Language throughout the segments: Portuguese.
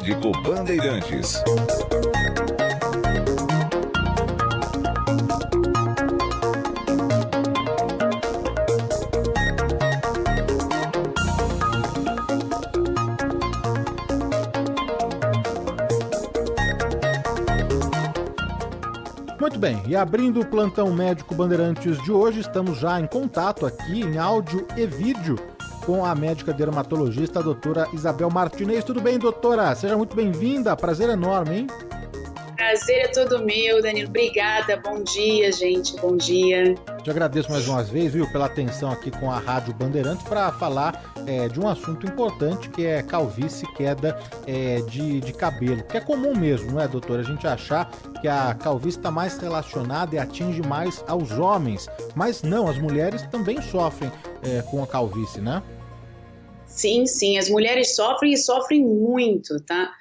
Médico Bandeirantes. Muito bem, e abrindo o Plantão Médico Bandeirantes de hoje, estamos já em contato aqui em áudio e vídeo com a médica dermatologista, a doutora Isabel Martinez. Tudo bem, doutora? Seja muito bem-vinda, prazer enorme, hein? Prazer é todo meu, Danilo. Obrigada, bom dia, gente, bom dia. Te agradeço mais uma vez, viu, pela atenção aqui com a Rádio Bandeirantes para falar de um assunto importante que é calvície, queda de cabelo, que é comum mesmo, não é, doutora? A gente achar que a calvície está mais relacionada e atinge mais aos homens, mas não, as mulheres também sofrem com a calvície, né? Sim, as mulheres sofrem e sofrem muito, tá?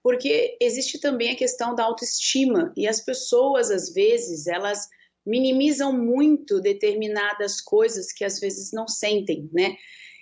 Porque existe também a questão da autoestima e as pessoas, às vezes, elas minimizam muito determinadas coisas que às vezes não sentem, né?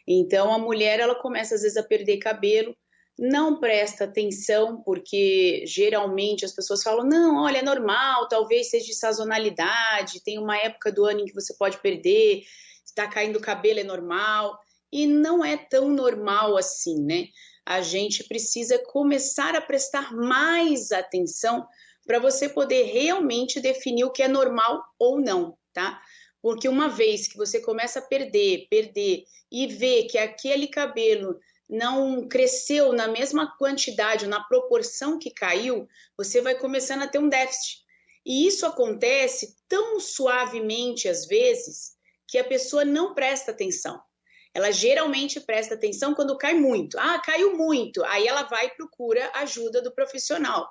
Então a mulher, ela começa às vezes a perder cabelo, não presta atenção, porque geralmente as pessoas falam, não, olha, é normal, talvez seja de sazonalidade, tem uma época do ano em que você pode perder, está caindo o cabelo, é normal, e não é tão normal assim, né? A gente precisa começar a prestar mais atenção para você poder realmente definir o que é normal ou não, tá? Porque uma vez que você começa a perder e vê que aquele cabelo não cresceu na mesma quantidade, na proporção que caiu, você vai começando a ter um déficit. E isso acontece tão suavemente às vezes que a pessoa não presta atenção. Ela geralmente presta atenção quando cai muito. Ah, caiu muito. Aí ela vai e procura ajuda do profissional.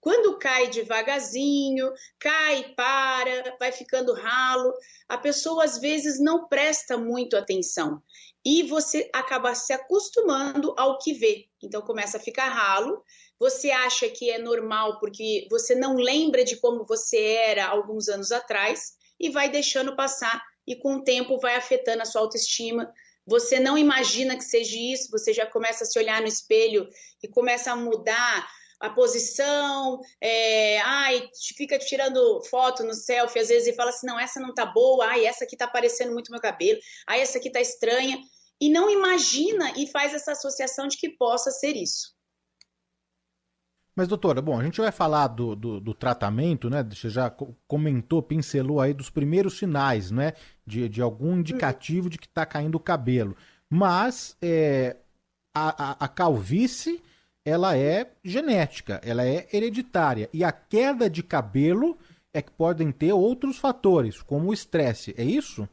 Quando cai devagarzinho, cai, para, vai ficando ralo, a pessoa às vezes não presta muito atenção. E você acaba se acostumando ao que vê. Então começa a ficar ralo, você acha que é normal porque você não lembra de como você era alguns anos atrás e vai deixando passar e com o tempo vai afetando a sua autoestima. Você não imagina que seja isso, você já começa a se olhar no espelho e começa a mudar a posição, fica tirando foto no selfie às vezes e fala assim, não, essa não tá boa, essa aqui tá parecendo muito meu cabelo, essa aqui tá estranha, e não imagina e faz essa associação de que possa ser isso. Mas, doutora, bom, a gente vai falar do tratamento, né? Você já comentou, pincelou aí dos primeiros sinais, né? De algum indicativo de que está caindo o cabelo. Mas a calvície, ela é genética, ela é hereditária. E a queda de cabelo é que podem ter outros fatores, como o estresse. É isso?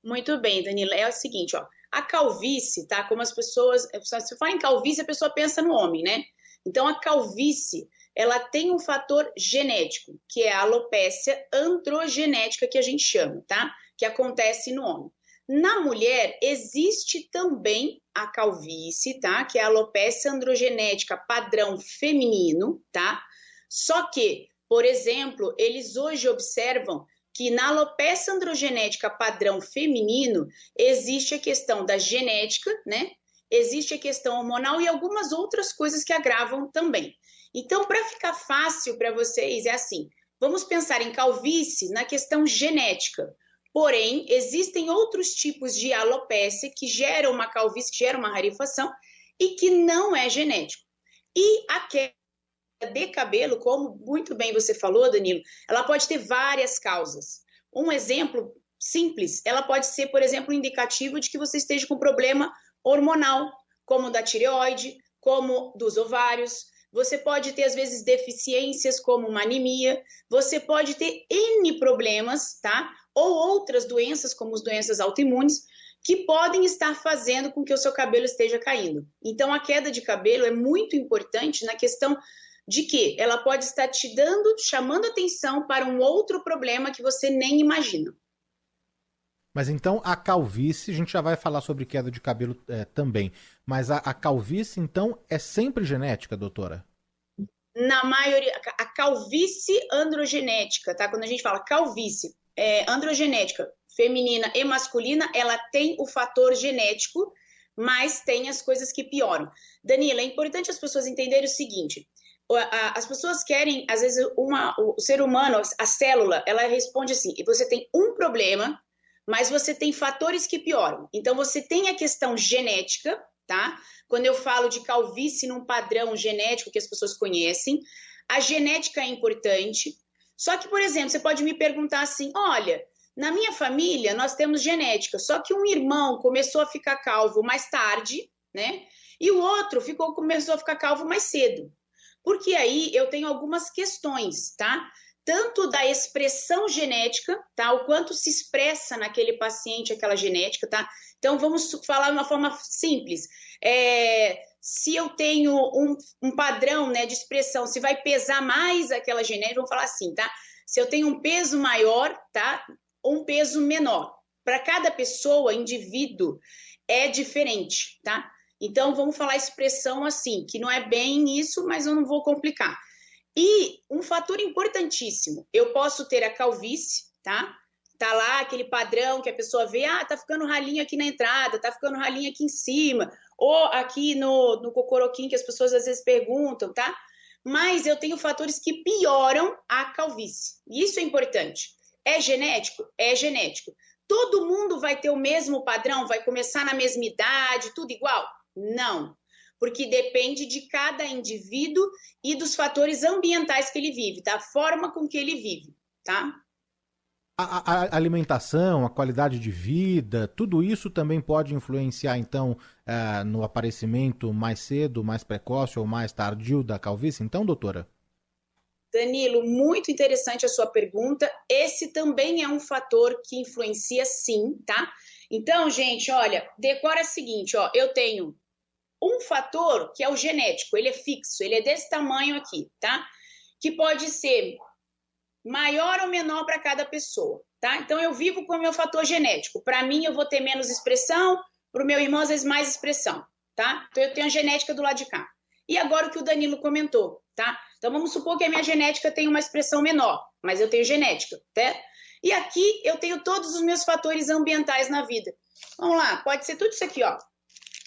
Muito bem, Danilo. É o seguinte, ó. A calvície, tá? Como as pessoas... Se fala em calvície, a pessoa pensa no homem, né? Então, a calvície, ela tem um fator genético, que é a alopécia androgenética, que a gente chama, tá? Que acontece no homem. Na mulher, existe também a calvície, tá? Que é a alopécia androgenética padrão feminino, tá? Só que, por exemplo, eles hoje observam que na alopécia androgenética padrão feminino, existe a questão da genética, né? Existe a questão hormonal e algumas outras coisas que agravam também. Então, para ficar fácil para vocês, é assim, vamos pensar em calvície na questão genética. Porém, existem outros tipos de alopécia que geram uma calvície, que geram uma rarefação e que não é genético. E a queda de cabelo, como muito bem você falou, Danilo, ela pode ter várias causas. Um exemplo simples, ela pode ser, por exemplo, um indicativo de que você esteja com problema hormonal, como da tireoide, como dos ovários. Você pode ter, às vezes, deficiências, como uma anemia. Você pode ter N problemas, tá? Ou outras doenças, como as doenças autoimunes, que podem estar fazendo com que o seu cabelo esteja caindo. Então, a queda de cabelo é muito importante na questão de que ela pode estar te dando, chamando atenção para um outro problema que você nem imagina. Mas então a calvície, a gente já vai falar sobre queda de cabelo também, mas a calvície então é sempre genética, doutora? Na maioria, a calvície androgenética, tá? Quando a gente fala calvície androgenética, feminina e masculina, ela tem o fator genético, mas tem as coisas que pioram. Danila, é importante as pessoas entenderem o seguinte: as pessoas querem, às vezes, o ser humano, a célula, ela responde assim: você tem um problema, mas você tem fatores que pioram. Então, você tem a questão genética, tá? Quando eu falo de calvície num padrão genético que as pessoas conhecem, a genética é importante. Só que, por exemplo, você pode me perguntar assim: olha, na minha família nós temos genética, só que um irmão começou a ficar calvo mais tarde, né? E o outro começou a ficar calvo mais cedo. Porque aí eu tenho algumas questões, tá? Tanto da expressão genética, tá? O quanto se expressa naquele paciente aquela genética, tá? Então, vamos falar de uma forma simples. Se eu tenho um padrão, né, de expressão, se vai pesar mais aquela genética, vamos falar assim, tá? Se eu tenho um peso maior, tá? Ou um peso menor. Para cada pessoa, indivíduo, é diferente, tá? Então, vamos falar a expressão assim, que não é bem isso, mas eu não vou complicar. E um fator importantíssimo, eu posso ter a calvície, tá? Tá lá aquele padrão que a pessoa vê, tá ficando ralinho aqui na entrada, tá ficando ralinho aqui em cima, ou aqui no cocoroquinho que as pessoas às vezes perguntam, tá? Mas eu tenho fatores que pioram a calvície. E isso é importante. É genético? É genético. Todo mundo vai ter o mesmo padrão? Vai começar na mesma idade, tudo igual? Não, porque depende de cada indivíduo e dos fatores ambientais que ele vive, da forma com que ele vive, tá? A alimentação, a qualidade de vida, tudo isso também pode influenciar, então, no aparecimento mais cedo, mais precoce ou mais tardio da calvície, então, doutora? Danilo, muito interessante a sua pergunta. Esse também é um fator que influencia, sim, tá? Então, gente, olha, decora o seguinte, ó, eu tenho um fator que é o genético, ele é fixo, ele é desse tamanho aqui, tá? Que pode ser maior ou menor para cada pessoa, tá? Então eu vivo com o meu fator genético. Para mim eu vou ter menos expressão, para o meu irmão às vezes mais expressão, tá? Então eu tenho a genética do lado de cá. E agora o que o Danilo comentou, tá? Então vamos supor que a minha genética tem uma expressão menor, mas eu tenho genética, tá? E aqui eu tenho todos os meus fatores ambientais na vida. Vamos lá, pode ser tudo isso aqui, ó.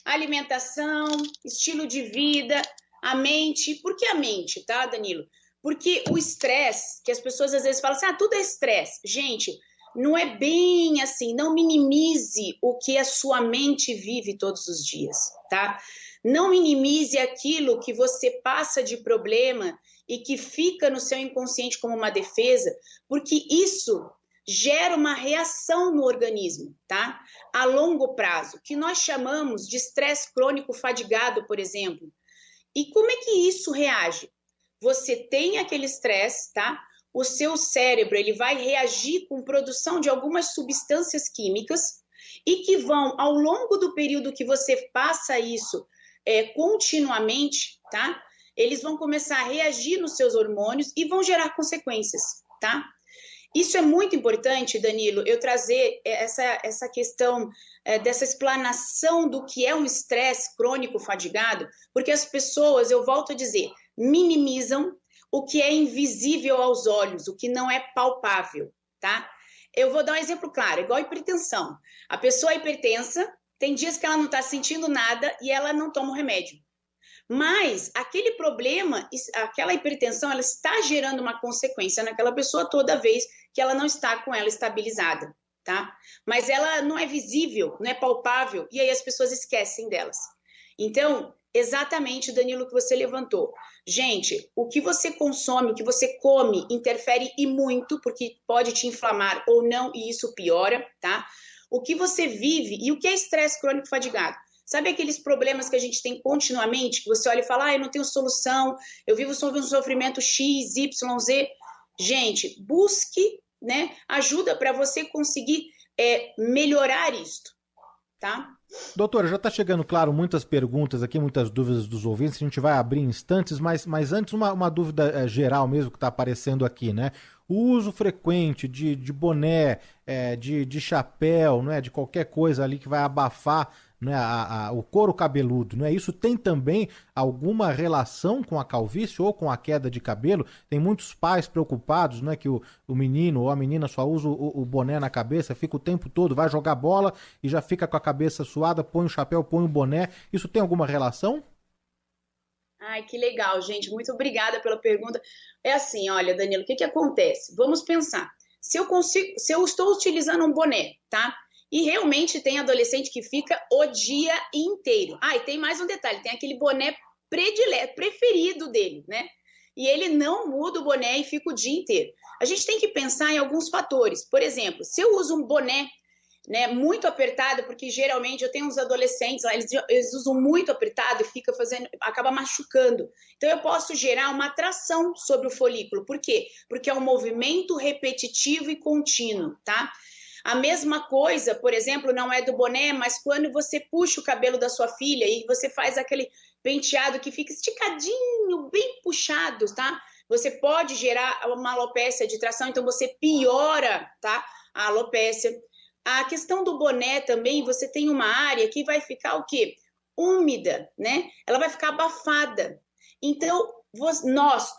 Alimentação, estilo de vida, a mente. Por que a mente, tá, Danilo? Porque o estresse, que as pessoas às vezes falam assim, tudo é estresse. Gente, não é bem assim, não minimize o que a sua mente vive todos os dias, tá? Não minimize aquilo que você passa de problema e que fica no seu inconsciente como uma defesa, porque isso gera uma reação no organismo, tá? A longo prazo, que nós chamamos de estresse crônico fadigado, por exemplo. E como é que isso reage? Você tem aquele estresse, tá? O seu cérebro, ele vai reagir com produção de algumas substâncias químicas e que vão, ao longo do período que você passa isso continuamente, tá? Eles vão começar a reagir nos seus hormônios e vão gerar consequências, tá? Isso é muito importante, Danilo, eu trazer essa questão dessa explanação do que é um estresse crônico fadigado, porque as pessoas, eu volto a dizer, minimizam o que é invisível aos olhos, o que não é palpável, tá? Eu vou dar um exemplo claro, igual a hipertensão. A pessoa hipertensa, tem dias que ela não está sentindo nada e ela não toma o remédio. Mas aquele problema, aquela hipertensão, ela está gerando uma consequência naquela pessoa toda vez que ela não está com ela estabilizada, tá? Mas ela não é visível, não é palpável, e aí as pessoas esquecem delas. Então, exatamente, Danilo, que você levantou. Gente, o que você consome, o que você come, interfere e muito, porque pode te inflamar ou não, e isso piora, tá? O que você vive e o que é estresse crônico fadigado? Sabe aqueles problemas que a gente tem continuamente, que você olha e fala, eu não tenho solução, eu vivo sob um sofrimento X, Y, Z. Gente, busque, né, ajuda para você conseguir melhorar isto, tá? Doutora, já está chegando, claro, muitas perguntas aqui, muitas dúvidas dos ouvintes, a gente vai abrir em instantes, mas antes uma dúvida geral mesmo que está aparecendo aqui, né? O uso frequente de boné, de chapéu, né, de qualquer coisa ali que vai abafar né, o couro cabeludo, não é? Isso tem também alguma relação com a calvície ou com a queda de cabelo? Tem muitos pais preocupados, né, que o menino ou a menina só usa o boné na cabeça, fica o tempo todo, vai jogar bola e já fica com a cabeça suada, põe o chapéu, põe o boné. Isso tem alguma relação? Ai, que legal, gente. Muito obrigada pela pergunta. É assim, olha, Danilo, o que que acontece? Vamos pensar. Se eu estou utilizando um boné, tá? E realmente tem adolescente que fica o dia inteiro. Ah, e tem mais um detalhe, tem aquele boné predileto, preferido dele, né? E ele não muda o boné e fica o dia inteiro. A gente tem que pensar em alguns fatores. Por exemplo, se eu uso um boné, né, muito apertado, porque geralmente eu tenho uns adolescentes lá, eles usam muito apertado e fica acaba machucando. Então eu posso gerar uma atração sobre o folículo. Por quê? Porque é um movimento repetitivo e contínuo, tá? A mesma coisa, por exemplo, não é do boné, mas quando você puxa o cabelo da sua filha e você faz aquele penteado que fica esticadinho, bem puxado, tá? Você pode gerar uma alopécia de tração, então você piora, tá? A alopécia. A questão do boné também, você tem uma área que vai ficar o quê? Úmida, né? Ela vai ficar abafada. Então,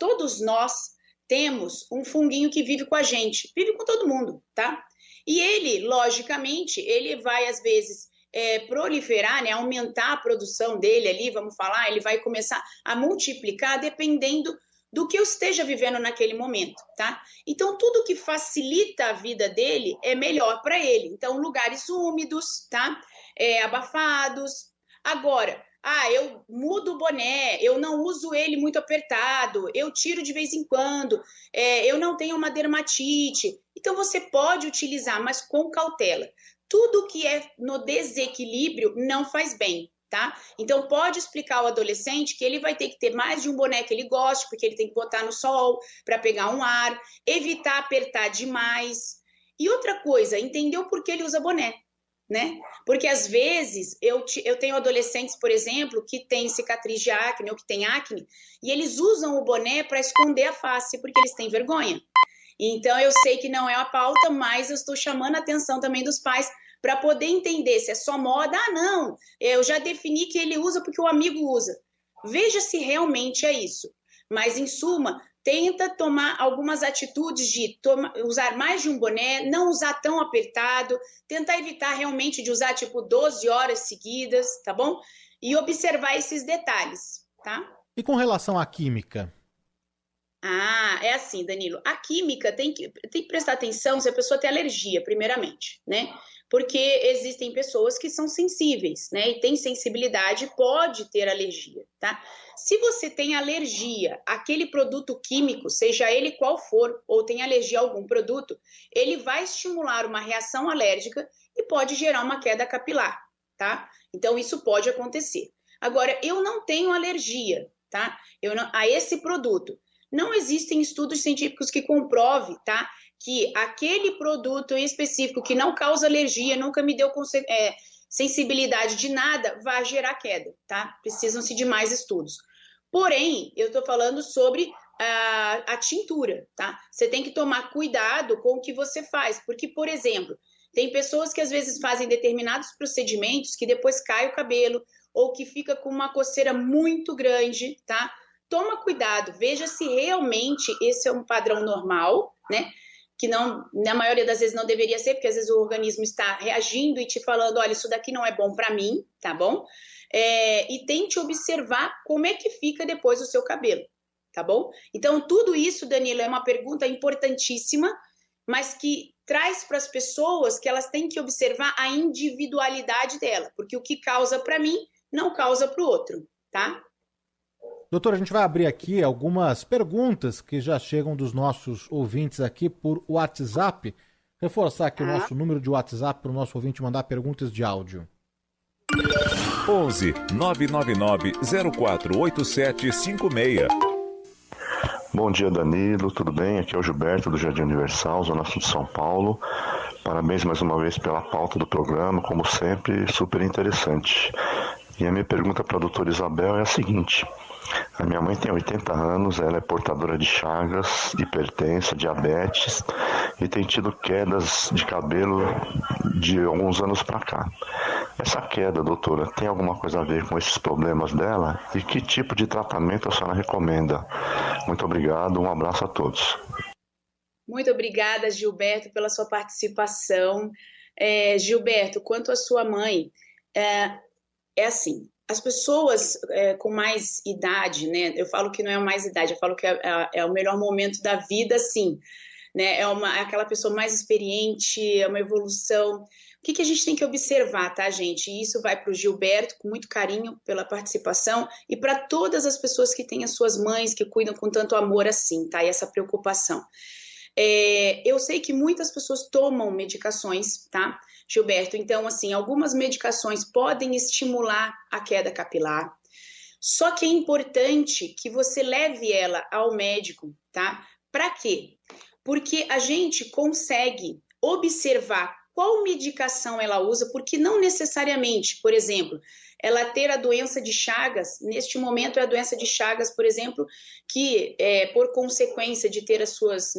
todos nós, temos um funguinho que vive com a gente, vive com todo mundo, tá? E ele, logicamente, ele vai, às vezes, proliferar, né? Aumentar a produção dele ali, vamos falar, ele vai começar a multiplicar dependendo do que eu esteja vivendo naquele momento, tá? Então, tudo que facilita a vida dele é melhor para ele. Então, lugares úmidos, tá? Abafados. Agora, eu mudo o boné, eu não uso ele muito apertado, eu tiro de vez em quando, eu não tenho uma dermatite. Então, você pode utilizar, mas com cautela. Tudo que é no desequilíbrio não faz bem. Tá? Então pode explicar ao adolescente que ele vai ter que ter mais de um boné que ele goste, porque ele tem que botar no sol para pegar um ar, evitar apertar demais. E outra coisa, entender o porquê ele usa boné, né? Porque às vezes eu tenho adolescentes, por exemplo, que têm cicatriz de acne ou que têm acne, e eles usam o boné para esconder a face, porque eles têm vergonha. Então eu sei que não é a pauta, mas eu estou chamando a atenção também dos pais para poder entender se é só moda. Ah, não, eu já defini que ele usa porque o amigo usa. Veja se realmente é isso. Mas, em suma, tenta tomar algumas atitudes de usar mais de um boné, não usar tão apertado, tentar evitar realmente de usar, tipo, 12 horas seguidas, tá bom? E observar esses detalhes, tá? E com relação à química? É assim, Danilo. A química tem que prestar atenção se a pessoa tem alergia, primeiramente, né? Porque existem pessoas que são sensíveis, né? E tem sensibilidade, pode ter alergia, tá? Se você tem alergia àquele produto químico, seja ele qual for, ou tem alergia a algum produto, ele vai estimular uma reação alérgica e pode gerar uma queda capilar, tá? Então, isso pode acontecer. Agora, eu não tenho alergia, tá? A esse produto. Não existem estudos científicos que comprovem, tá? Que aquele produto em específico que não causa alergia, nunca me deu sensibilidade de nada, vai gerar queda, tá? Precisam-se de mais estudos. Porém, eu estou falando sobre a tintura, tá? Você tem que tomar cuidado com o que você faz, porque, por exemplo, tem pessoas que às vezes fazem determinados procedimentos que depois cai o cabelo ou que fica com uma coceira muito grande, tá? Toma cuidado, veja se realmente esse é um padrão normal, né? Que não, na maioria das vezes não deveria ser, porque às vezes o organismo está reagindo e te falando, olha, isso daqui não é bom para mim, tá bom? E tente observar como é que fica depois o seu cabelo, tá bom? Então, tudo isso, Danilo, é uma pergunta importantíssima, mas que traz para as pessoas que elas têm que observar a individualidade dela, porque o que causa para mim não causa para o outro, tá? Doutor, a gente vai abrir aqui algumas perguntas que já chegam dos nossos ouvintes aqui por WhatsApp. Reforçar aqui o nosso número de WhatsApp para o nosso ouvinte mandar perguntas de áudio. 11 999 048756. Bom dia, Danilo, tudo bem? Aqui é o Gilberto do Jardim Universal, Zona Sul de São Paulo. Parabéns mais uma vez pela pauta do programa, como sempre, super interessante. E a minha pergunta para a doutora Isabel é a seguinte: a minha mãe tem 80 anos, ela é portadora de chagas, hipertensa, diabetes e tem tido quedas de cabelo de alguns anos para cá. Essa queda, doutora, tem alguma coisa a ver com esses problemas dela? E que tipo de tratamento a senhora recomenda? Muito obrigado, um abraço a todos. Muito obrigada, Gilberto, pela sua participação. Gilberto, quanto à sua mãe, é assim, as pessoas com mais idade, né? Eu falo que não é mais idade, eu falo que é o melhor momento da vida, sim. Né? É aquela pessoa mais experiente, é uma evolução. O que a gente tem que observar, tá, gente? E isso vai para o Gilberto, com muito carinho pela participação, e para todas as pessoas que têm as suas mães, que cuidam com tanto amor assim, tá? E essa preocupação. Eu sei que muitas pessoas tomam medicações, tá, Gilberto? Então, assim, algumas medicações podem estimular a queda capilar, só que é importante que você leve ela ao médico, tá? Para quê? Porque a gente consegue observar qual medicação ela usa, porque não necessariamente, por exemplo, ela ter a doença de Chagas, neste momento é a doença de Chagas, por exemplo, que por consequência de ter as suas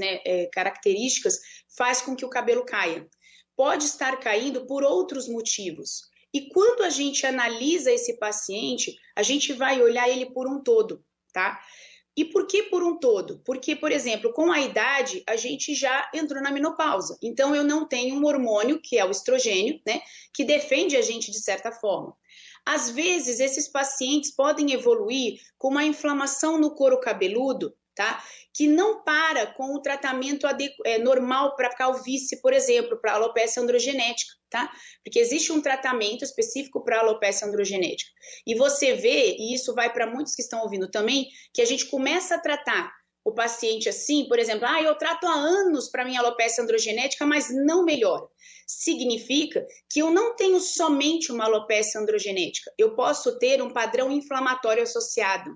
características, faz com que o cabelo caia. Pode estar caindo por outros motivos. E quando a gente analisa esse paciente, a gente vai olhar ele por um todo, tá? E por que por um todo? Porque, por exemplo, com a idade, a gente já entrou na menopausa. Então, eu não tenho um hormônio, que é o estrogênio, né, que defende a gente de certa forma. Às vezes, esses pacientes podem evoluir com uma inflamação no couro cabeludo, tá? Que não para com o tratamento normal para calvície, por exemplo, para alopecia androgenética, tá? Porque existe um tratamento específico para alopecia androgenética. E você vê, e isso vai para muitos que estão ouvindo também, que a gente começa a tratar o paciente assim, por exemplo, eu trato há anos para minha alopecia androgenética, mas não melhora. Significa que eu não tenho somente uma alopecia androgenética, eu posso ter um padrão inflamatório associado.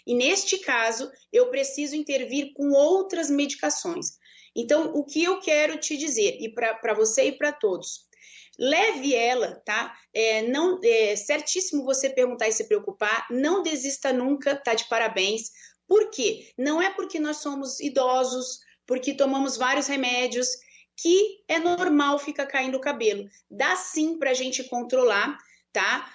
E neste caso, eu preciso intervir com outras medicações. Então, o que eu quero te dizer, e para você e para todos, leve ela, tá? Certíssimo você perguntar e se preocupar, não desista nunca, tá de parabéns. Por quê? Não é porque nós somos idosos, porque tomamos vários remédios, que é normal ficar caindo o cabelo. Dá sim para a gente controlar, tá?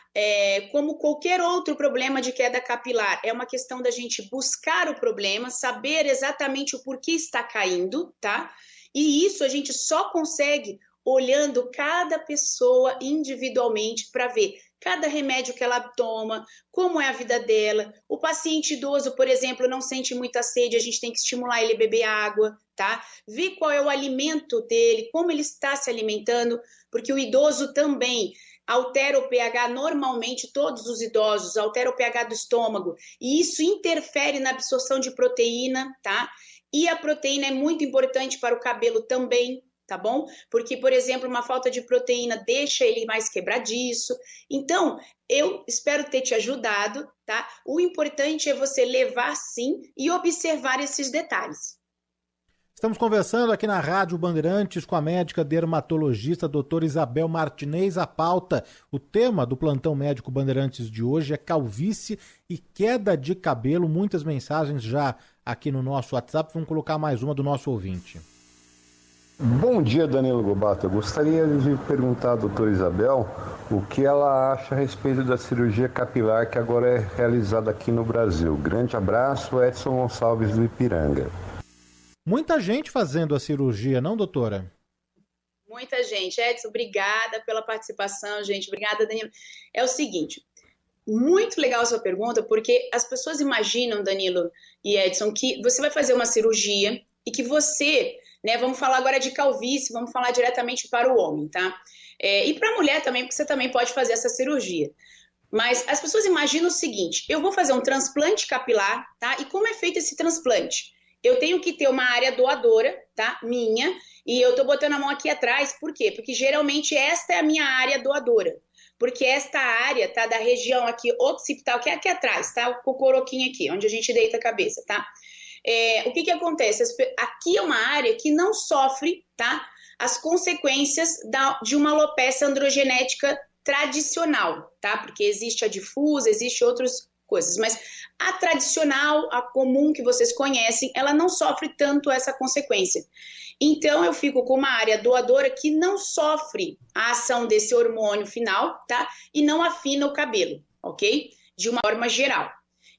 Como qualquer outro problema de queda capilar, é uma questão da gente buscar o problema, saber exatamente o porquê está caindo, tá? E isso a gente só consegue olhando cada pessoa individualmente para ver cada remédio que ela toma, como é a vida dela. O paciente idoso, por exemplo, não sente muita sede, a gente tem que estimular ele a beber água, tá? Ver qual é o alimento dele, como ele está se alimentando, porque o idoso também altera o pH, normalmente todos os idosos alteram o pH do estômago, e isso interfere na absorção de proteína, tá? E a proteína é muito importante para o cabelo também, tá bom? Porque, por exemplo, uma falta de proteína deixa ele mais quebradiço. Então, eu espero ter te ajudado, tá? O importante é você levar sim e observar esses detalhes. Estamos conversando aqui na Rádio Bandeirantes com a médica dermatologista doutora Isabel Martinez. A pauta, o tema do Plantão Médico Bandeirantes de hoje é calvície e queda de cabelo. Muitas mensagens já aqui no nosso WhatsApp. Vamos colocar mais uma do nosso ouvinte. Bom dia, Danilo Gobato. Eu gostaria de perguntar à doutora Isabel o que ela acha a respeito da cirurgia capilar que agora é realizada aqui no Brasil. Grande abraço, Edson Gonçalves do Ipiranga. Muita gente fazendo a cirurgia, não, doutora? Muita gente. Edson, obrigada pela participação, gente. Obrigada, Danilo. É o seguinte, muito legal a sua pergunta, porque as pessoas imaginam, Danilo e Edson, que você vai fazer uma cirurgia e que você... vamos falar agora de calvície, vamos falar diretamente para o homem, tá? E para a mulher também, porque você também pode fazer essa cirurgia. Mas as pessoas imaginam o seguinte, eu vou fazer um transplante capilar, tá? E como é feito esse transplante? Eu tenho que ter uma área doadora, tá? Minha, e eu tô botando a mão aqui atrás, por quê? Porque geralmente esta é a minha área doadora. Porque esta área, tá? Da região aqui occipital, que é aqui atrás, tá? O coroquinho aqui, onde a gente deita a cabeça, tá? O que acontece? Aqui é uma área que não sofre, tá, as consequências de uma alopecia androgenética tradicional, tá? Porque existe a difusa, existe outros coisas, mas a tradicional, a comum que vocês conhecem, ela não sofre tanto essa consequência. Então, eu fico com uma área doadora que não sofre a ação desse hormônio final, tá? E não afina o cabelo, ok? De uma forma geral.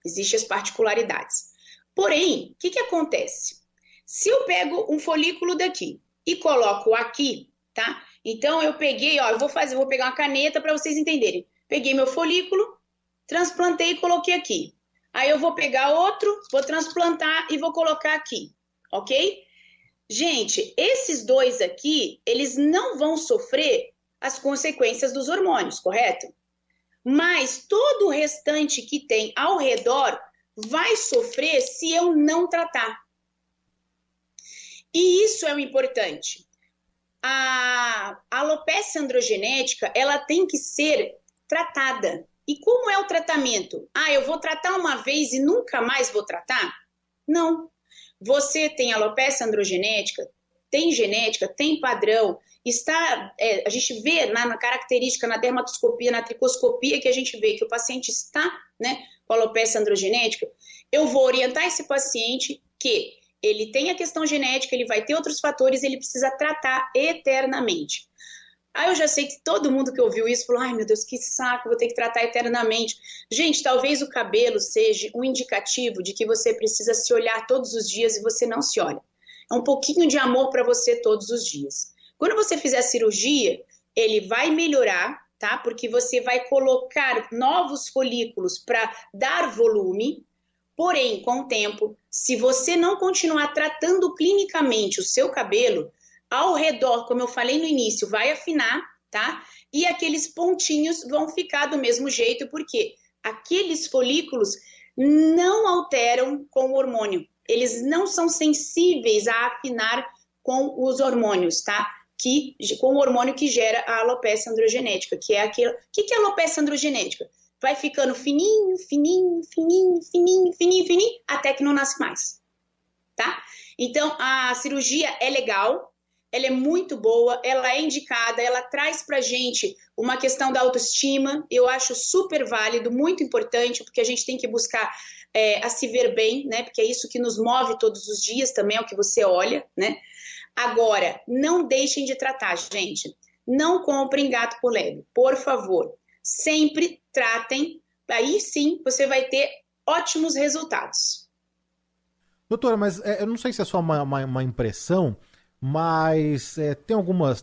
Existem as particularidades. Porém, o que acontece? Se eu pego um folículo daqui e coloco aqui, tá? Então, eu peguei, ó, eu vou pegar uma caneta para vocês entenderem. Peguei meu folículo, transplantei e coloquei aqui. Aí eu vou pegar outro, vou transplantar e vou colocar aqui, ok? Gente, esses dois aqui, eles não vão sofrer as consequências dos hormônios, correto? Mas todo o restante que tem ao redor vai sofrer se eu não tratar. E isso é o importante. A alopecia androgenética, ela tem que ser tratada. E como é o tratamento? Ah, eu vou tratar uma vez e nunca mais vou tratar? Não. Você tem alopecia androgenética, tem genética, tem padrão, a gente vê na característica, na dermatoscopia, na tricoscopia, que a gente vê que o paciente está, né, com alopecia androgenética, eu vou orientar esse paciente que ele tem a questão genética, ele vai ter outros fatores, ele precisa tratar eternamente. Aí eu já sei que todo mundo que ouviu isso falou, ai meu Deus, que saco, vou ter que tratar eternamente. Gente, talvez o cabelo seja um indicativo de que você precisa se olhar todos os dias e você não se olha. É um pouquinho de amor para você todos os dias. Quando você fizer a cirurgia, ele vai melhorar, tá? Porque você vai colocar novos folículos para dar volume. Porém, com o tempo, se você não continuar tratando clinicamente o seu cabelo, ao redor, como eu falei no início, vai afinar, tá? E aqueles pontinhos vão ficar do mesmo jeito, porque aqueles folículos não alteram com o hormônio. Eles não são sensíveis a afinar com os hormônios, tá? Com o hormônio que gera a alopecia androgenética, que é aquele... O que é alopecia androgenética? Vai ficando fininho, fininho, fininho, fininho, fininho, fininho, até que não nasce mais, tá? Então, a cirurgia é legal, ela é muito boa, ela é indicada, ela traz pra gente uma questão da autoestima, eu acho super válido, muito importante, porque a gente tem que buscar a se ver bem, né? Porque é isso que nos move todos os dias, também é o que você olha, né? Agora, não deixem de tratar, gente. Não comprem gato por lebre, por favor. Sempre tratem, aí sim você vai ter ótimos resultados. Doutora, mas eu não sei se é só uma impressão, mas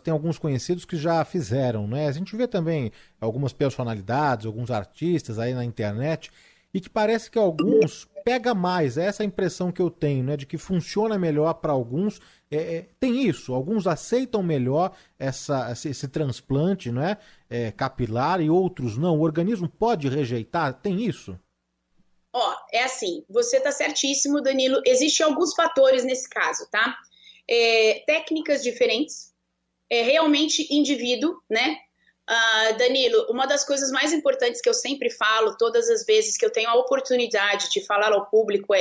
tem alguns conhecidos que já fizeram, né? A gente vê também algumas personalidades, alguns artistas aí na internet, e que parece que alguns pega mais, essa é a impressão que eu tenho, né? De que funciona melhor para alguns. Tem isso, alguns aceitam melhor esse transplante, né? Capilar, e outros não. O organismo pode rejeitar? Tem isso? Ó, é assim, você tá certíssimo, Danilo. Existem alguns fatores nesse caso, tá? Técnicas diferentes, realmente indivíduo, né? Danilo, uma das coisas mais importantes que eu sempre falo, todas as vezes que eu tenho a oportunidade de falar ao público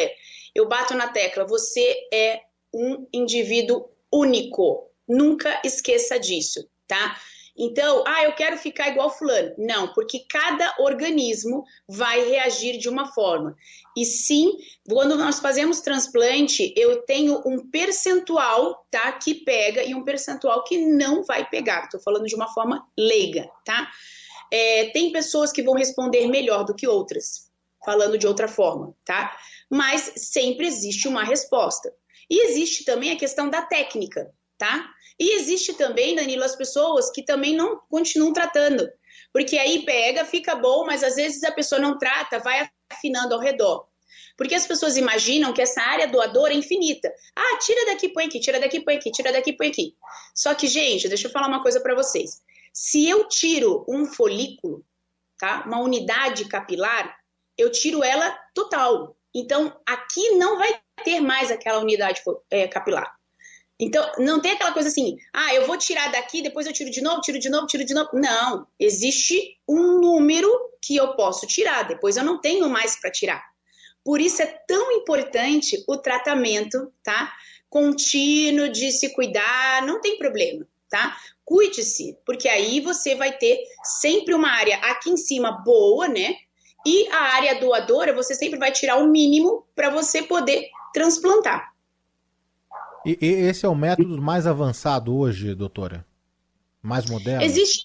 eu bato na tecla, você é um indivíduo único, nunca esqueça disso, tá? Então, eu quero ficar igual fulano. Não, porque cada organismo vai reagir de uma forma. E sim, quando nós fazemos transplante, eu tenho um percentual, tá, que pega e um percentual que não vai pegar. Estou falando de uma forma leiga, tá? Tem pessoas que vão responder melhor do que outras, falando de outra forma, tá? Mas sempre existe uma resposta. E existe também a questão da técnica, tá? E existe também, Danilo, as pessoas que também não continuam tratando, porque aí pega, fica bom, mas às vezes a pessoa não trata, vai afinando ao redor. Porque as pessoas imaginam que essa área doadora é infinita. Tira daqui, põe aqui, tira daqui, põe aqui, tira daqui, põe aqui. Só que, gente, deixa eu falar uma coisa para vocês. Se eu tiro um folículo, tá? Uma unidade capilar, eu tiro ela total. Então, aqui não vai ter mais aquela unidade capilar. Então, não tem aquela coisa assim, eu vou tirar daqui, depois eu tiro de novo, tiro de novo, tiro de novo. Não, existe um número que eu posso tirar, depois eu não tenho mais para tirar. Por isso é tão importante o tratamento, tá? Contínuo, de se cuidar, não tem problema, tá? Cuide-se, porque aí você vai ter sempre uma área aqui em cima boa, né? E a área doadora, você sempre vai tirar o mínimo para você poder transplantar. E esse é o método mais avançado hoje, doutora? Mais moderno? Existem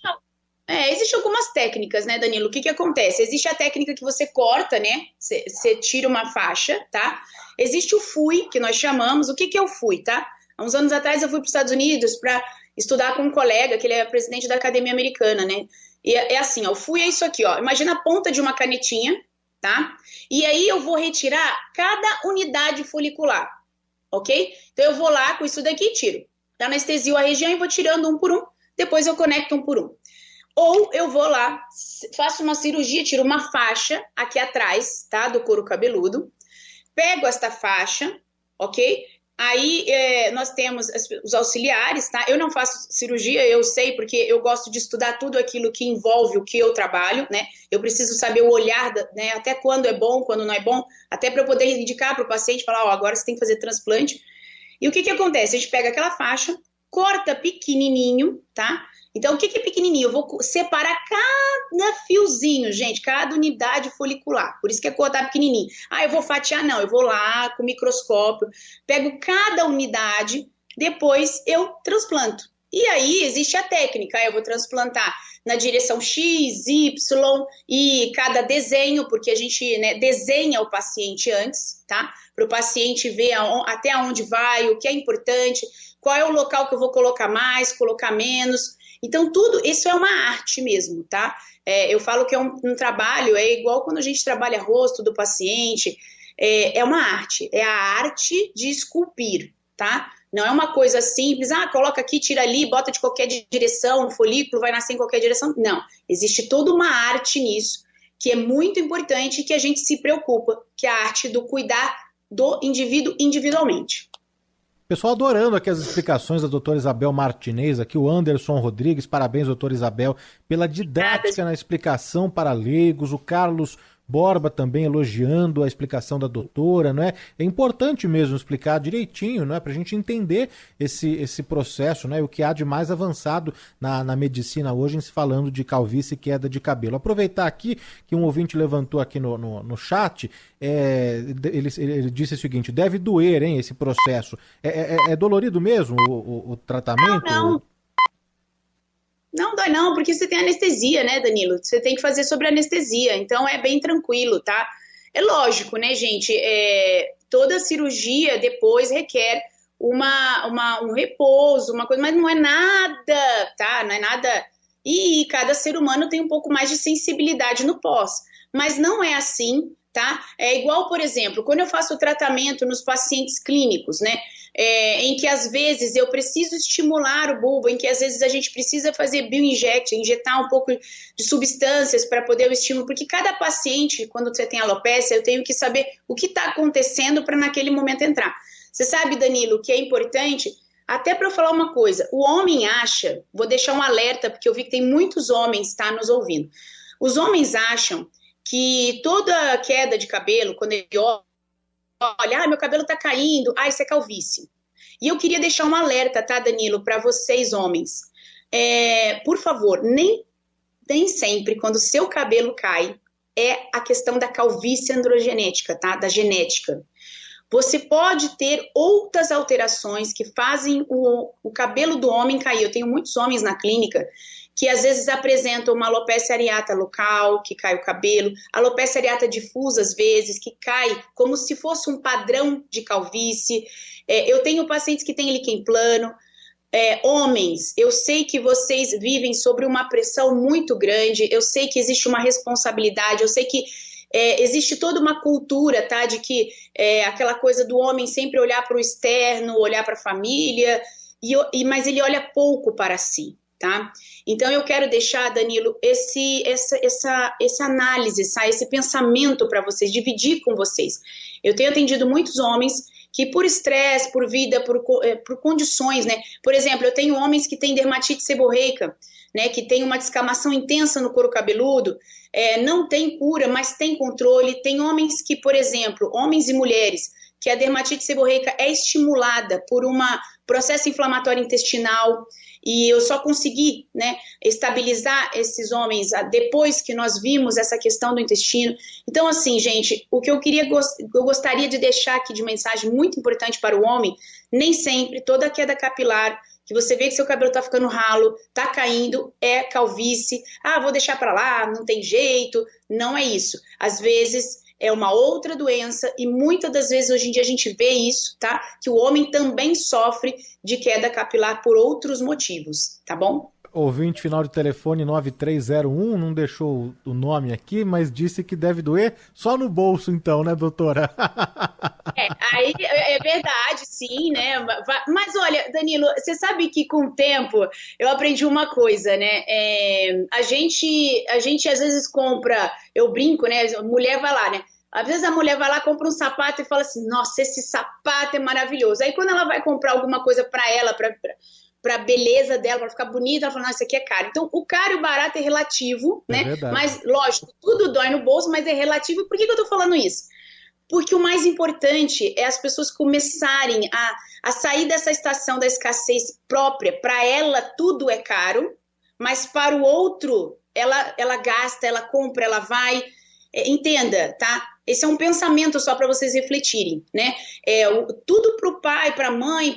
algumas técnicas, né, Danilo? O que acontece? Existe a técnica que você corta, né? Você tira uma faixa, tá? Existe o FUI, que nós chamamos. O que é o FUI, tá? Há uns anos atrás eu fui para os Estados Unidos para estudar com um colega, que ele é presidente da Academia Americana, né? E é assim, ó, o FUI é isso aqui, ó. Imagina a ponta de uma canetinha, tá? E aí eu vou retirar cada unidade folicular, ok? Então eu vou lá com isso daqui e tiro. Anestesio a região e vou tirando um por um, depois eu conecto um por um. Ou eu vou lá, faço uma cirurgia, tiro uma faixa aqui atrás, tá, do couro cabeludo, pego esta faixa, ok? Aí nós temos os auxiliares, tá? Eu não faço cirurgia, eu sei, porque eu gosto de estudar tudo aquilo que envolve o que eu trabalho, né? Eu preciso saber o olhar, né? Até quando é bom, quando não é bom, até para eu poder indicar para o paciente, falar, ó, agora você tem que fazer transplante. E o que acontece? A gente pega aquela faixa, corta pequenininho, tá? Então, o que é pequenininho? Eu vou separar cada fiozinho, gente, cada unidade folicular. Por isso que é cortar pequenininho. Ah, eu vou fatiar? Não, eu vou lá com o microscópio, pego cada unidade, depois eu transplanto. E aí existe a técnica, eu vou transplantar na direção X, Y e cada desenho, porque a gente, né, desenha o paciente antes, tá? Para o paciente ver até onde vai, o que é importante, qual é o local que eu vou colocar mais, colocar menos. Então, tudo isso é uma arte mesmo, tá? Eu falo que é um trabalho, é igual quando a gente trabalha rosto do paciente, é uma arte, é a arte de esculpir, tá? Não é uma coisa simples, coloca aqui, tira ali, bota de qualquer direção, o folículo vai nascer em qualquer direção. Não, existe toda uma arte nisso, que é muito importante e que a gente se preocupa, que é a arte do cuidar do indivíduo individualmente. Pessoal adorando aqui as explicações da doutora Isabel Martinez, aqui o Anderson Rodrigues, parabéns, doutora Isabel, pela didática na explicação para leigos, o Carlos Borba também elogiando a explicação da doutora, não é? É importante mesmo explicar direitinho, não é? Para a gente entender esse processo, né? O que há de mais avançado na medicina hoje, em se falando de calvície e queda de cabelo. Aproveitar aqui que um ouvinte levantou aqui no chat, ele disse o seguinte, deve doer, hein, esse processo. É dolorido mesmo o tratamento? Não dói não, porque você tem anestesia, né, Danilo? Você tem que fazer sobre anestesia, então é bem tranquilo, tá? É lógico, né, gente? Toda cirurgia depois requer um repouso, uma coisa, mas não é nada, tá? Não é nada. E cada ser humano tem um pouco mais de sensibilidade no pós, mas não é assim, tá? É igual, por exemplo, quando eu faço o tratamento nos pacientes clínicos, né? Em que às vezes eu preciso estimular o bulbo, em que às vezes a gente precisa fazer injetar um pouco de substâncias para poder o estímulo, porque cada paciente, quando você tem alopecia, eu tenho que saber o que está acontecendo para naquele momento entrar. Você sabe, Danilo, que é importante, até para eu falar uma coisa, o homem acha, vou deixar um alerta, porque eu vi que tem muitos homens, tá, nos ouvindo, os homens acham que toda queda de cabelo, quando ele olha, meu cabelo tá caindo, isso é calvície. E eu queria deixar um alerta, tá, Danilo, para vocês homens. Por favor, nem sempre, quando o seu cabelo cai, é a questão da calvície androgenética, tá, da genética. Você pode ter outras alterações que fazem o cabelo do homem cair. Eu tenho muitos homens na clínica que às vezes apresentam uma alopecia areata local, que cai o cabelo, alopecia areata difusa às vezes, que cai como se fosse um padrão de calvície. Eu tenho pacientes que têm líquen plano. Homens, eu sei que vocês vivem sobre uma pressão muito grande, eu sei que existe uma responsabilidade, eu sei que existe toda uma cultura, tá, de que aquela coisa do homem sempre olhar para o externo, olhar para a família, mas ele olha pouco para si. Tá? Então eu quero deixar, Danilo, essa análise, esse pensamento para vocês, dividir com vocês. Eu tenho atendido muitos homens que por estresse, por vida, por condições, né? Por exemplo, eu tenho homens que têm dermatite seborreica, né? Que tem uma descamação intensa no couro cabeludo, não tem cura, mas tem controle. Tem homens que, por exemplo, homens e mulheres que a dermatite seborreica é estimulada por um processo inflamatório intestinal, e eu só consegui, né, estabilizar esses homens depois que nós vimos essa questão do intestino. Então, assim, gente, o que eu gostaria de deixar aqui de mensagem muito importante para o homem, nem sempre toda queda capilar, que você vê que seu cabelo tá ficando ralo, tá caindo, é calvície. Ah, vou deixar para lá, não tem jeito. Não é isso. Às vezes é uma outra doença e muitas das vezes hoje em dia a gente vê isso, tá? Que o homem também sofre de queda capilar por outros motivos, tá bom? Ouvinte final de telefone 9301, não deixou o nome aqui, mas disse que deve doer só no bolso então, né, doutora? Aí é verdade, sim, né? Mas olha, Danilo, você sabe que com o tempo eu aprendi uma coisa, né? A gente às vezes compra, eu brinco, né? A mulher vai lá, né? Às vezes a mulher vai lá, compra um sapato e fala assim, nossa, esse sapato é maravilhoso. Aí quando ela vai comprar alguma coisa para ela, para a beleza dela, para ficar bonita, ela fala, não, isso aqui é caro. Então, o caro e o barato é relativo, né? Verdade. Mas, lógico, tudo dói no bolso, mas é relativo. Por que eu tô falando isso? Porque o mais importante é as pessoas começarem a sair dessa estação da escassez própria. Para ela, tudo é caro, mas para o outro, ela gasta, ela compra, ela vai... Entenda, tá? Esse é um pensamento só para vocês refletirem, né? Tudo para o pai, para a mãe,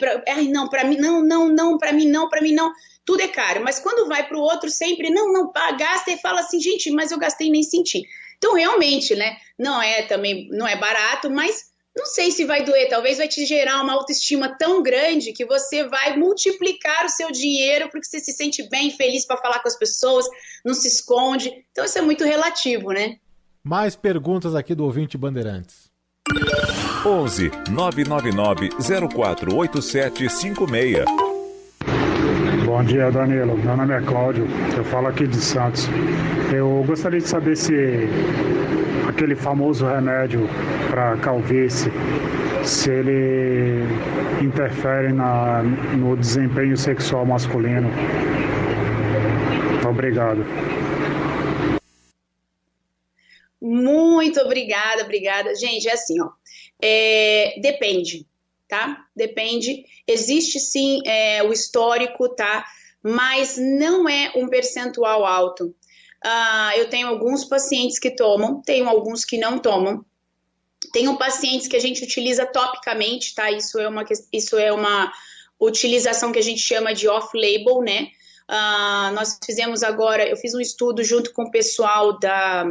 não, para mim não, para mim não, tudo é caro. Mas quando vai para o outro, sempre não, gasta e fala assim, gente, mas eu gastei e nem senti. Então, realmente, né? Não é barato, mas não sei se vai doer. Talvez vai te gerar uma autoestima tão grande que você vai multiplicar o seu dinheiro porque você se sente bem, feliz para falar com as pessoas, não se esconde. Então, isso é muito relativo, né? Mais perguntas aqui do ouvinte Bandeirantes. 11 999 048756. Bom dia, Danilo. Meu nome é Cláudio, eu falo aqui de Santos. Eu gostaria de saber se aquele famoso remédio para calvície, se ele interfere no desempenho sexual masculino. Obrigado. Muito obrigada. Gente, é assim, ó. Depende, tá? Depende. Existe sim o histórico, tá? Mas não é um percentual alto. Eu tenho alguns pacientes que tomam, tenho alguns que não tomam. Tenho pacientes que a gente utiliza topicamente, tá? Isso é uma utilização que a gente chama de off-label, né? Nós fizemos agora, eu fiz um estudo junto com o pessoal da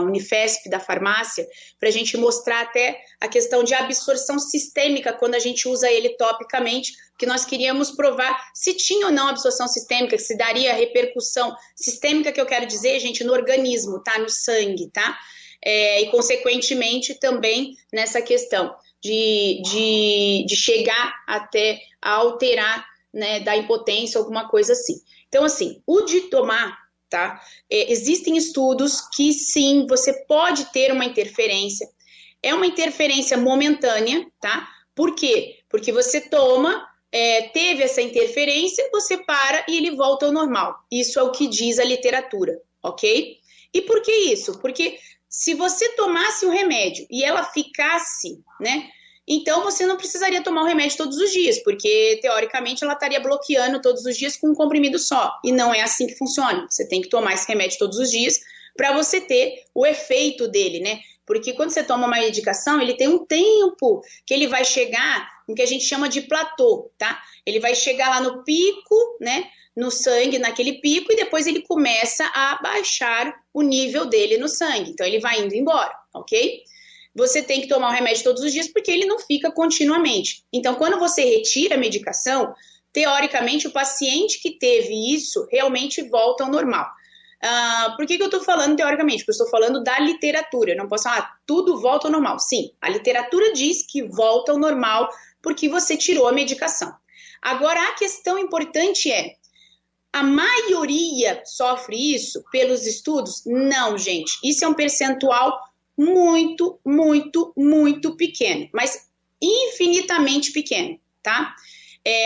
Unifesp, da farmácia, para a gente mostrar até a questão de absorção sistêmica quando a gente usa ele topicamente, porque nós queríamos provar se tinha ou não absorção sistêmica, se daria repercussão sistêmica, que eu quero dizer, gente, no organismo, tá? No sangue, tá? E consequentemente também nessa questão de chegar até a alterar, né, da impotência, alguma coisa assim. Então, assim, o de tomar, tá? Existem estudos que sim, você pode ter uma interferência. É uma interferência momentânea, tá? Por quê? Porque você toma, teve essa interferência, você para e ele volta ao normal. Isso é o que diz a literatura, ok? E por que isso? Porque se você tomasse o remédio e ela ficasse, né? Então, você não precisaria tomar o remédio todos os dias, porque, teoricamente, ela estaria bloqueando todos os dias com um comprimido só. E não é assim que funciona. Você tem que tomar esse remédio todos os dias para você ter o efeito dele, né? Porque quando você toma uma medicação, ele tem um tempo que ele vai chegar no que a gente chama de platô, tá? Ele vai chegar lá no pico, né? No sangue, naquele pico, e depois ele começa a baixar o nível dele no sangue. Então, ele vai indo embora, ok? Você tem que tomar o remédio todos os dias porque ele não fica continuamente. Então, quando você retira a medicação, teoricamente, o paciente que teve isso realmente volta ao normal. Por que eu estou falando teoricamente? Porque eu estou falando da literatura. Eu não posso falar, tudo volta ao normal. Sim, a literatura diz que volta ao normal porque você tirou a medicação. Agora, a questão importante é, a maioria sofre isso pelos estudos? Não, gente. Isso é um percentual muito, muito, muito pequeno, mas infinitamente pequeno, tá?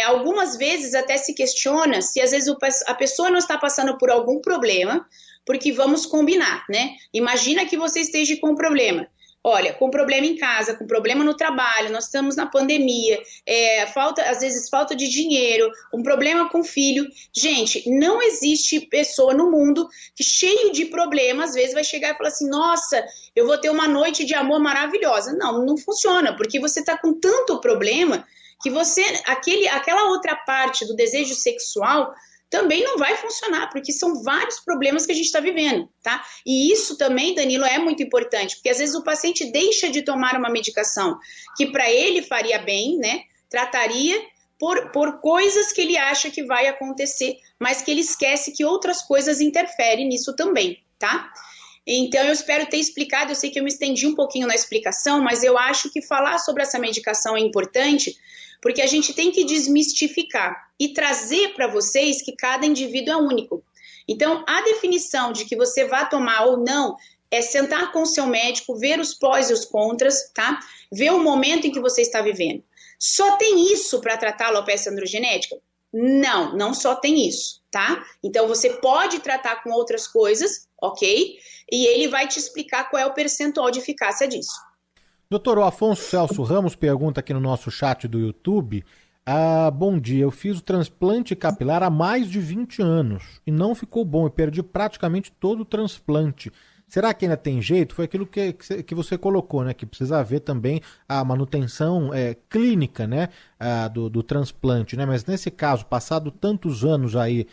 Algumas vezes até se questiona se às vezes a pessoa não está passando por algum problema, porque vamos combinar, né? Imagina que você esteja com um problema. Olha, com problema em casa, com problema no trabalho, nós estamos na pandemia, às vezes falta de dinheiro, um problema com o filho. Gente, não existe pessoa no mundo que, cheio de problemas, às vezes vai chegar e falar assim, nossa, eu vou ter uma noite de amor maravilhosa. Não, não funciona, porque você está com tanto problema que aquela outra parte do desejo sexual também não vai funcionar, porque são vários problemas que a gente está vivendo, tá? E isso também, Danilo, é muito importante, porque às vezes o paciente deixa de tomar uma medicação que para ele faria bem, né? Trataria por coisas que ele acha que vai acontecer, mas que ele esquece que outras coisas interferem nisso também, tá? Então, eu espero ter explicado, eu sei que eu me estendi um pouquinho na explicação, mas eu acho que falar sobre essa medicação é importante, porque a gente tem que desmistificar e trazer para vocês que cada indivíduo é único. Então, a definição de que você vai tomar ou não é sentar com o seu médico, ver os prós e os contras, tá? Ver o momento em que você está vivendo. Só tem isso para tratar a alopecia androgenética? Não, não só tem isso, tá? Então, você pode tratar com outras coisas, ok? E ele vai te explicar qual é o percentual de eficácia disso. Doutor, o Afonso Celso Ramos pergunta aqui no nosso chat do YouTube. Bom dia, eu fiz o transplante capilar há mais de 20 anos e não ficou bom, eu perdi praticamente todo o transplante. Será que ainda tem jeito? Foi aquilo que você colocou, né? Que precisa haver também a manutenção clínica, né? Do transplante, né? Mas nesse caso, passado tantos anos aí,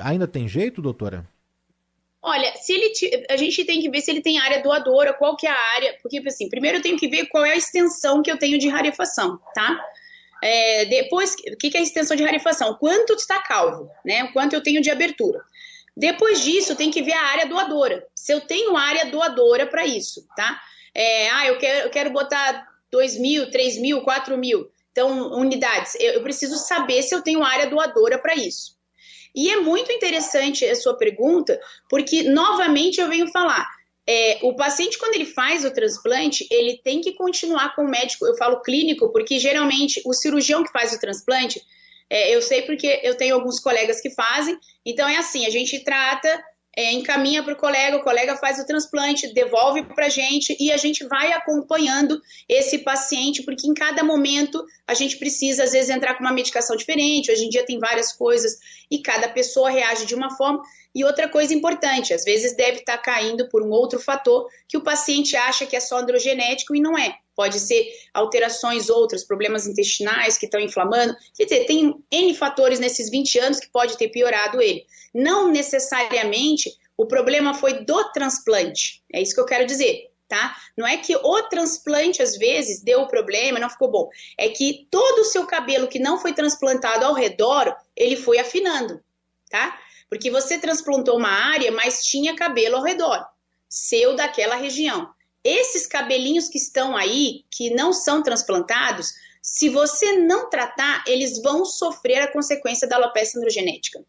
ainda tem jeito, doutora? Olha, a gente tem que ver se ele tem área doadora, qual que é a área, porque assim, primeiro eu tenho que ver qual é a extensão que eu tenho de rarefação, tá? Depois, o que é a extensão de rarefação? Quanto está calvo, né? Quanto eu tenho de abertura. Depois disso, tem que ver a área doadora, se eu tenho área doadora para isso, tá? Eu quero botar 2.000, 3.000, 4.000, então, unidades. Eu preciso saber se eu tenho área doadora para isso. E é muito interessante a sua pergunta, porque, novamente, eu venho falar, o paciente, quando ele faz o transplante, ele tem que continuar com o médico, eu falo clínico, porque, geralmente, o cirurgião que faz o transplante, eu sei porque eu tenho alguns colegas que fazem, então é assim, a gente trata, encaminha para o colega faz o transplante, devolve para a gente e a gente vai acompanhando esse paciente, porque em cada momento a gente precisa, às vezes, entrar com uma medicação diferente, hoje em dia tem várias coisas e cada pessoa reage de uma forma. E outra coisa importante, às vezes deve estar caindo por um outro fator que o paciente acha que é só androgenético e não é. Pode ser alterações outras, problemas intestinais que estão inflamando. Quer dizer, tem N fatores nesses 20 anos que pode ter piorado ele. Não necessariamente o problema foi do transplante. É isso que eu quero dizer, tá? Não é que o transplante, às vezes, deu o problema e não ficou bom. É que todo o seu cabelo que não foi transplantado ao redor, ele foi afinando, tá? Porque você transplantou uma área, mas tinha cabelo ao redor, seu daquela região. Esses cabelinhos que estão aí, que não são transplantados, se você não tratar, eles vão sofrer a consequência da alopecia androgenética.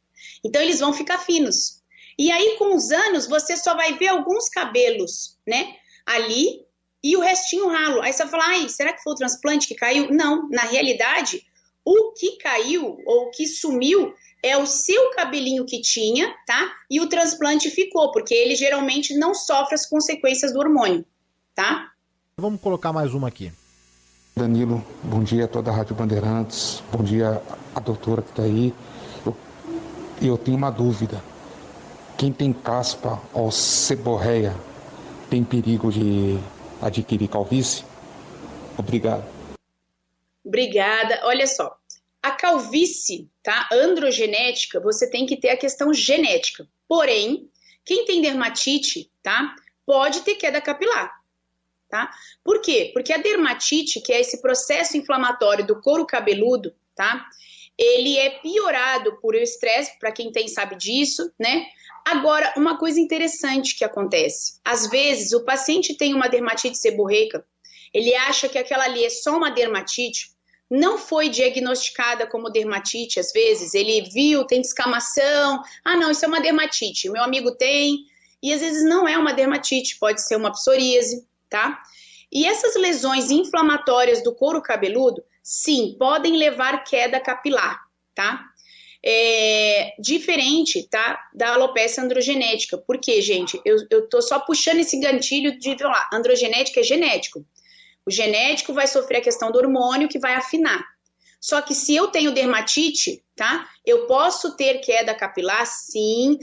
Então, eles vão ficar finos. E aí, com os anos, você só vai ver alguns cabelos, né, ali, e o restinho ralo. Aí você vai falar, será que foi o transplante que caiu? Não, na realidade, o que caiu, ou o que sumiu, é o seu cabelinho que tinha, tá? E o transplante ficou, porque ele geralmente não sofre as consequências do hormônio, tá? Vamos colocar mais uma aqui. Danilo, bom dia a toda a Rádio Bandeirantes, bom dia a doutora que está aí. Eu tenho uma dúvida. Quem tem caspa ou seborreia tem perigo de adquirir calvície? Obrigado. Obrigada. Olha só, a calvície, tá, androgenética, você tem que ter a questão genética. Porém, quem tem dermatite, tá, pode ter queda capilar, tá? Por quê? Porque a dermatite, que é esse processo inflamatório do couro cabeludo, tá, ele é piorado por estresse, para quem tem sabe disso, né? Agora, uma coisa interessante que acontece, às vezes o paciente tem uma dermatite seborreica, ele acha que aquela ali é só uma dermatite, não foi diagnosticada como dermatite, às vezes, ele viu, tem descamação, não, isso é uma dermatite, meu amigo tem, e às vezes não é uma dermatite, pode ser uma psoríase, tá? E essas lesões inflamatórias do couro cabeludo, sim, podem levar queda capilar, tá? diferente, tá, da alopecia androgenética. Por quê, gente? Eu tô só puxando esse gatilho de falar, androgenética é genético. O genético vai sofrer a questão do hormônio que vai afinar. Só que se eu tenho dermatite, tá? Eu posso ter queda capilar, sim.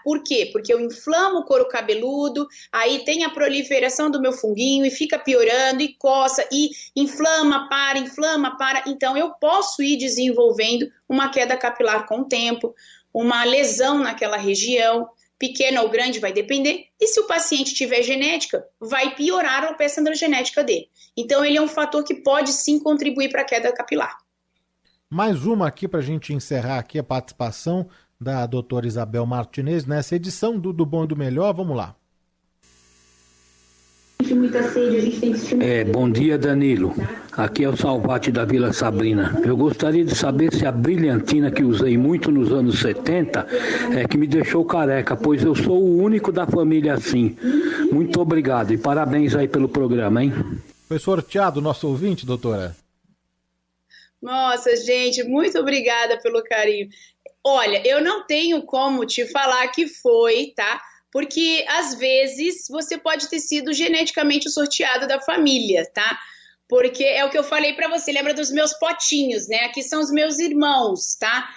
Por quê? Porque eu inflamo o couro cabeludo, aí tem a proliferação do meu funguinho e fica piorando e coça e inflama, para. Então eu posso ir desenvolvendo uma queda capilar com o tempo, uma lesão naquela região, pequena ou grande, vai depender. E se o paciente tiver genética, vai piorar a alopecia androgenética dele. Então ele é um fator que pode sim contribuir para a queda capilar. Mais uma aqui para a gente encerrar aqui a participação da doutora Isabel Martinez nessa edição do Bom e do Melhor. Vamos lá. Bom dia, Danilo. Aqui é o Salvati da Vila Sabrina. Eu gostaria de saber se a brilhantina que usei muito nos anos 70 que me deixou careca, pois eu sou o único da família assim. Muito obrigado e parabéns aí pelo programa, hein? Foi sorteado o nosso ouvinte, doutora? Nossa, gente, muito obrigada pelo carinho. Olha, eu não tenho como te falar que foi, tá? Porque, às vezes, você pode ter sido geneticamente sorteado da família, tá? Porque é o que eu falei pra você, lembra dos meus potinhos, né? Aqui são os meus irmãos, tá?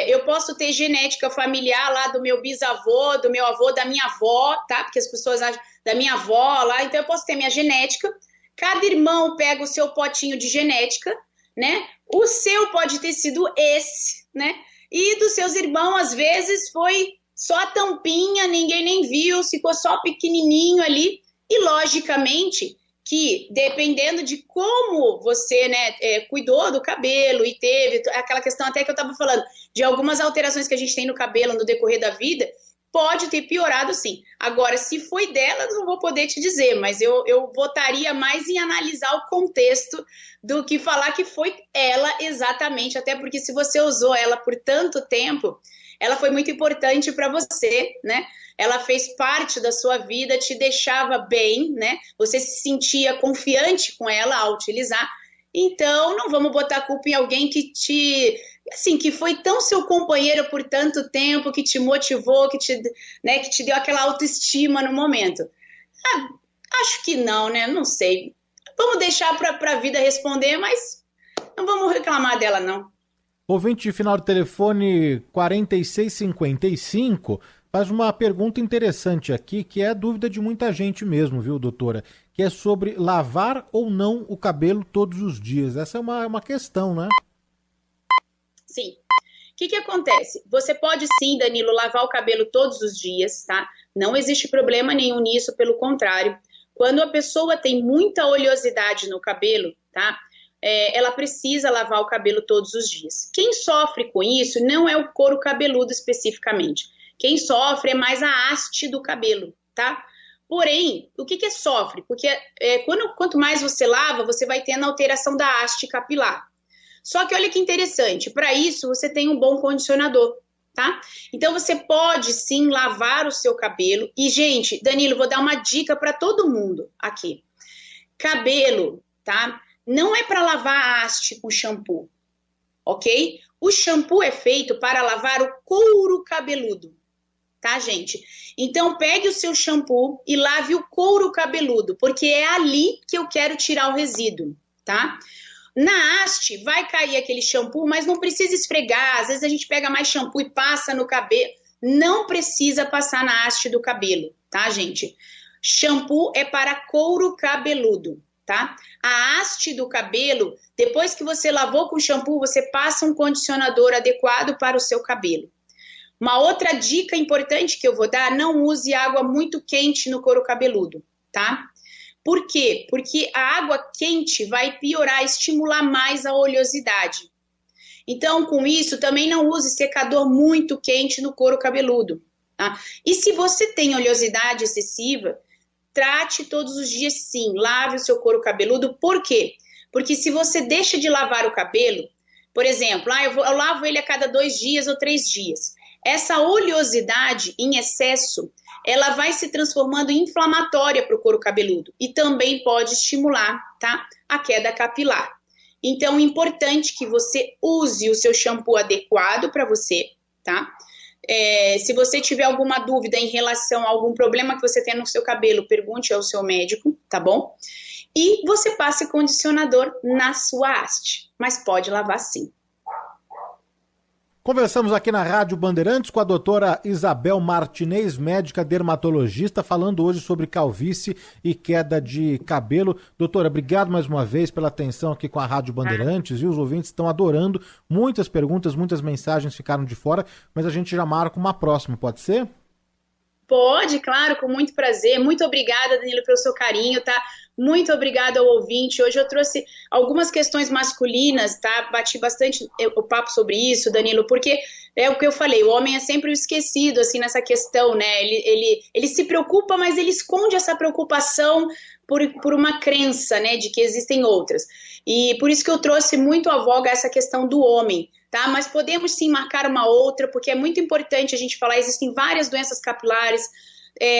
Eu posso ter genética familiar lá do meu bisavô, do meu avô, da minha avó, tá? Porque as pessoas acham da minha avó lá, então eu posso ter minha genética. Cada irmão pega o seu potinho de genética, né? O seu pode ter sido esse, né? E dos seus irmãos, às vezes, foi só a tampinha, ninguém nem viu, ficou só pequenininho ali. E, logicamente, que dependendo de como você, né, cuidou do cabelo e teve aquela questão até que eu estava falando, de algumas alterações que a gente tem no cabelo no decorrer da vida, pode ter piorado sim. Agora, se foi dela, não vou poder te dizer, mas eu votaria mais em analisar o contexto do que falar que foi ela exatamente, até porque se você usou ela por tanto tempo, ela foi muito importante para você, né? Ela fez parte da sua vida, te deixava bem, né? Você se sentia confiante com ela ao utilizar. Então, não vamos botar a culpa em alguém que que foi tão seu companheiro por tanto tempo, que te motivou, que te deu aquela autoestima no momento. Acho que não, né? Não sei. Vamos deixar para a vida responder, mas não vamos reclamar dela, não. Ouvinte de final do telefone 4655 faz uma pergunta interessante aqui, que é a dúvida de muita gente mesmo, viu, doutora? Que é sobre lavar ou não o cabelo todos os dias. Essa é uma questão, né? Sim. O que acontece? Você pode sim, Danilo, lavar o cabelo todos os dias, tá? Não existe problema nenhum nisso, pelo contrário. Quando a pessoa tem muita oleosidade no cabelo, tá? Ela precisa lavar o cabelo todos os dias. Quem sofre com isso não é o couro cabeludo especificamente. Quem sofre é mais a haste do cabelo, tá? Porém, o que sofre? Porque quanto mais você lava, você vai tendo a alteração da haste capilar. Só que olha que interessante, para isso você tem um bom condicionador, tá? Então você pode sim lavar o seu cabelo. E, gente, Danilo, vou dar uma dica para todo mundo aqui. Cabelo, tá? Não é para lavar a haste com shampoo, ok? O shampoo é feito para lavar o couro cabeludo, tá, gente? Então pegue o seu shampoo e lave o couro cabeludo, porque é ali que eu quero tirar o resíduo, tá? Na haste vai cair aquele shampoo, mas não precisa esfregar. Às vezes a gente pega mais shampoo e passa no cabelo. Não precisa passar na haste do cabelo, tá, gente? Shampoo é para couro cabeludo, tá? A haste do cabelo, depois que você lavou com shampoo, você passa um condicionador adequado para o seu cabelo. Uma outra dica importante que eu vou dar, não use água muito quente no couro cabeludo, tá? Por quê? Porque a água quente vai piorar, estimular mais a oleosidade. Então, com isso, também não use secador muito quente no couro cabeludo, tá? E se você tem oleosidade excessiva, trate todos os dias sim, lave o seu couro cabeludo. Por quê? Porque se você deixa de lavar o cabelo, por exemplo, eu lavo ele a cada 2 dias ou 3 dias. Essa oleosidade em excesso, ela vai se transformando em inflamatória para o couro cabeludo e também pode estimular, tá, a queda capilar. Então, é importante que você use o seu shampoo adequado para você, tá? Se você tiver alguma dúvida em relação a algum problema que você tem no seu cabelo, pergunte ao seu médico, tá bom? E você passe condicionador na sua haste, mas pode lavar sim. Conversamos aqui na Rádio Bandeirantes com a doutora Isabel Martinez, médica dermatologista, falando hoje sobre calvície e queda de cabelo. Doutora, obrigado mais uma vez pela atenção aqui com a Rádio Bandeirantes, e os ouvintes estão adorando. Muitas perguntas, muitas mensagens ficaram de fora, mas a gente já marca uma próxima, pode ser? Pode, claro, com muito prazer. Muito obrigada, Danilo, pelo seu carinho, tá? Muito obrigada ao ouvinte. Hoje eu trouxe algumas questões masculinas, tá? Bati bastante o papo sobre isso, Danilo, porque é o que eu falei, o homem é sempre o esquecido, assim, nessa questão, né? Ele se preocupa, mas ele esconde essa preocupação por uma crença, né, de que existem outras. E por isso que eu trouxe muito à voga essa questão do homem, tá? Mas podemos sim marcar uma outra, porque é muito importante a gente falar, existem várias doenças capilares,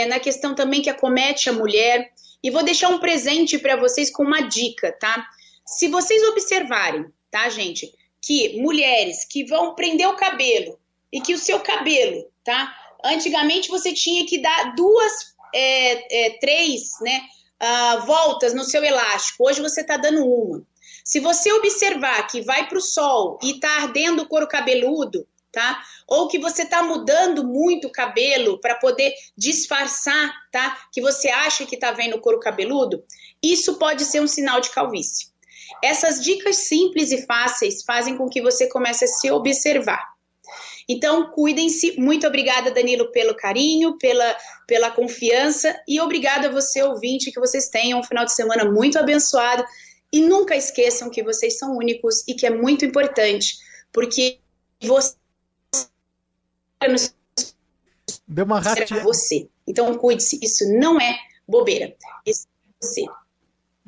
na questão também que acomete a mulher. E vou deixar um presente para vocês com uma dica, tá? Se vocês observarem, tá, gente, que mulheres que vão prender o cabelo e que o seu cabelo, tá? Antigamente você tinha que dar três, né, voltas no seu elástico. Hoje você tá dando uma. Se você observar que vai para o sol e tá ardendo o couro cabeludo, tá? Ou que você tá mudando muito o cabelo para poder disfarçar, tá? Que você acha que tá vendo o couro cabeludo, isso pode ser um sinal de calvície. Essas dicas simples e fáceis fazem com que você comece a se observar. Então, cuidem-se. Muito obrigada, Danilo, pelo carinho, pela confiança, e obrigada a você, ouvinte, que vocês tenham um final de semana muito abençoado, e nunca esqueçam que vocês são únicos e que é muito importante, porque você deu uma rateada. Você. Então cuide-se, isso não é bobeira. Isso é você.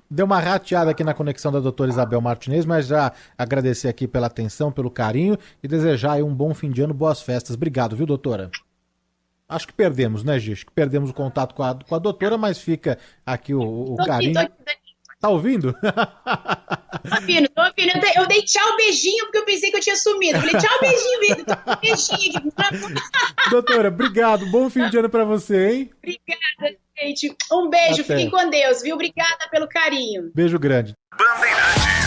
Deu uma rateada aqui na conexão da doutora Isabel Martinez, mas já agradecer aqui pela atenção, pelo carinho e desejar aí um bom fim de ano, boas festas. Obrigado, viu, doutora? Acho que perdemos, né, Gi? Acho que perdemos o contato com a doutora, mas fica aqui o carinho. Tá ouvindo? Tô ouvindo. Eu dei tchau, beijinho, porque eu pensei que eu tinha sumido. Eu falei tchau, beijinho, Vitor. Beijinho aqui. Doutora, obrigado. Bom fim de ano pra você, hein? Obrigada, gente. Um beijo. Até. Fiquem com Deus, viu? Obrigada pelo carinho. Beijo grande. Bandeirantes.